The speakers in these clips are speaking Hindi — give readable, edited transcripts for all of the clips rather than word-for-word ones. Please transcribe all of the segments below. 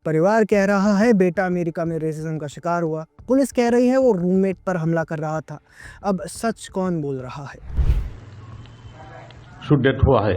परिवार कह रहा है बेटा अमेरिका में रेसिज्म का शिकार हुआ, पुलिस कह रही है वो रूममेट पर हमला कर रहा था। अब सच कौन बोल रहा है? डेथ हुआ है।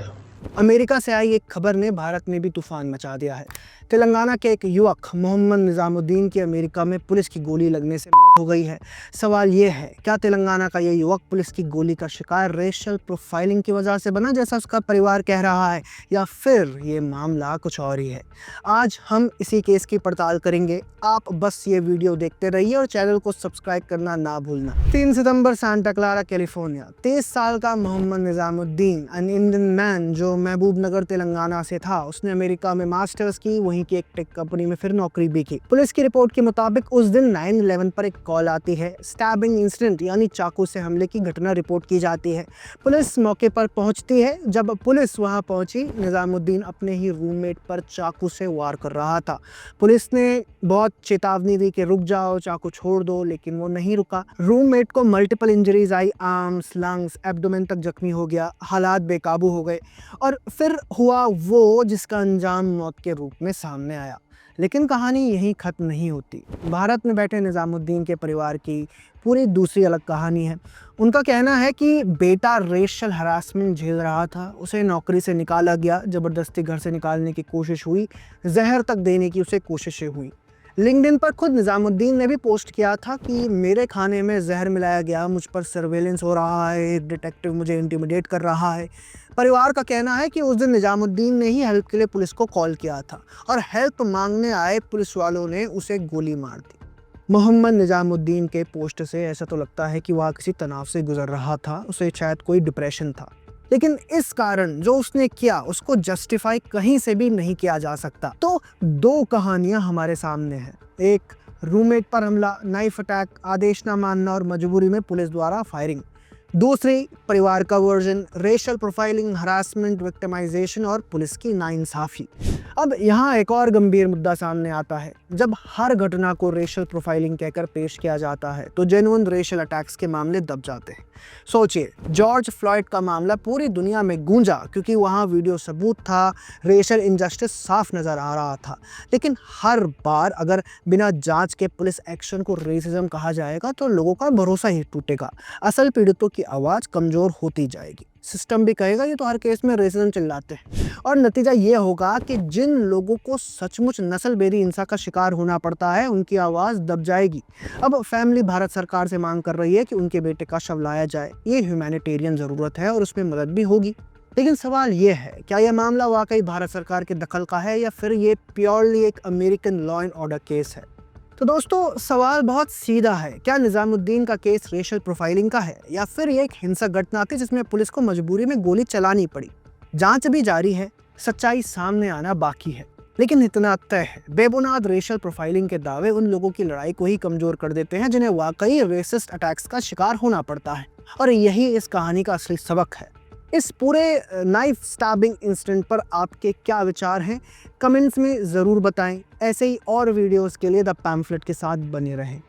अमेरिका से आई एक खबर ने भारत में भी तूफान मचा दिया है। तेलंगाना के एक युवक मोहम्मद निजामुद्दीन की अमेरिका में पुलिस की गोली लगने से मौत हो गई है। सवाल ये है, क्या तेलंगाना का ये युवक पुलिस की गोली का शिकार रेशियल प्रोफाइलिंग की वजह से बना जैसा उसका परिवार कह रहा है, या फिर ये मामला कुछ और ही है? आज हम इसी केस की पड़ताल करेंगे। आप बस ये वीडियो देखते रहिए और चैनल को सब्सक्राइब करना ना भूलना। 3 सितंबर सांता क्लारा कैलिफोर्निया, 23 साल का Mohammad Nizamuddin, an Indian man जो महबूब नगर तेलंगाना से था, उसने अमेरिका में मास्टर्स की, वहीं की एक टेक कंपनी में फिर नौकरी भी की। पुलिस की रिपोर्ट के मुताबिक उस दिन 9/11 पर एक कॉल आती है। स्टैबिंग इंसिडेंट यानी चाकू से हमले की घटना रिपोर्ट की जाती है। पुलिस मौके पर पहुंचती है। जब पुलिस वहां पहुंची, निजामुद्दीन अपने ही रूममेट पर चाकू से वार कर रहा था। पुलिस ने बहुत चेतावनी दी कि रुक जाओ, चाकू छोड़ दो, लेकिन वो नहीं रुका। रूममेट को मल्टीपल इंजरीज आई, आर्म्स, लंग्स, एब्डोमेन तक जख्मी हो गया। हालात बेकाबू हो गए और फिर हुआ वो जिसका अंजाम मौत के रूप में सामने आया। लेकिन कहानी यहीं खत्म नहीं होती। भारत में बैठे निजामुद्दीन के परिवार की पूरी दूसरी अलग कहानी है। उनका कहना है कि बेटा रेशियल हरासमेंट झेल रहा था, उसे नौकरी से निकाला गया, ज़बरदस्ती घर से निकालने की कोशिश हुई, जहर तक देने की उसे कोशिशें हुई। लिंक्डइन पर खुद निजामुद्दीन ने भी पोस्ट किया था कि मेरे खाने में जहर मिलाया गया, मुझ पर सर्वेलेंस हो रहा है, एक डिटेक्टिव मुझे इंटिमिडेट कर रहा है। परिवार का कहना है कि उस दिन निजामुद्दीन ने ही हेल्प के लिए पुलिस को कॉल किया था और हेल्प मांगने आए पुलिस वालों ने उसे गोली मार दी। मोहम्मद निजामुद्दीन के पोस्ट से ऐसा तो लगता है कि वह किसी तनाव से गुजर रहा था, उसे शायद कोई डिप्रेशन था। लेकिन इस कारण जो उसने किया उसको जस्टिफाई कहीं से भी नहीं किया जा सकता। तो दो कहानियां हमारे सामने हैं। एक, रूममेट पर हमला, नाइफ अटैक, आदेश न मानना और मजबूरी में पुलिस द्वारा फायरिंग। दूसरी, परिवार का version, racial profiling, harassment, victimisation और पुलिस की नाइंसाफी। अब यहाँ एक और गंभीर मुद्दा सामने आता है। जब हर घटना को रेशियल प्रोफाइलिंग कहकर पेश किया जाता है तो जेन्युइन रेशियल अटैक्स के मामले दब जाते हैं। सोचिए, जॉर्ज फ्लॉयड का मामला पूरी दुनिया में गूंजा क्योंकि वहाँ वीडियो सबूत था, रेशियल इनजस्टिस साफ नज़र आ रहा था। लेकिन हर बार अगर बिना जांच के पुलिस एक्शन को रेसिज्म कहा जाएगा तो लोगों का भरोसा ही टूटेगा, असल पीड़ितों की आवाज़ कमज़ोर होती जाएगी। सिस्टम भी कहेगा ये तो हर केस में रेसिज्म चिल्लाते हैं, और नतीजा ये होगा कि जिन लोगों को सचमुच नस्लबेरी हिंसा का शिकार होना पड़ता है उनकी आवाज़ दब जाएगी। अब फैमिली भारत सरकार से मांग कर रही है कि उनके बेटे का शव लाया जाए। ये ह्यूमैनिटेरियन ज़रूरत है और उसमें मदद भी होगी। लेकिन सवाल ये है, क्या यह मामला वाकई भारत सरकार के दखल का है या फिर ये प्योरली एक American law and order case है? तो दोस्तों, सवाल बहुत सीधा है। क्या निजामुद्दीन का केस रेशियल प्रोफाइलिंग का है या फिर ये एक हिंसक घटना थी जिसमें पुलिस को मजबूरी में गोली चलानी पड़ी? जांच भी जारी है, सच्चाई सामने आना बाकी है। लेकिन इतना तय है, बेबुनियाद रेशियल प्रोफाइलिंग के दावे उन लोगों की लड़ाई को ही कमजोर कर देते हैं जिन्हें वाकई रेसिस्ट अटैक्स का शिकार होना पड़ता है। और यही इस कहानी का असली सबक है। इस पूरे नाइफ स्टैबिंग इंसिडेंट पर आपके क्या विचार हैं? कमेंट्स में ज़रूर बताएं। ऐसे ही और वीडियोस के लिए द पैम्फलेट के साथ बने रहें।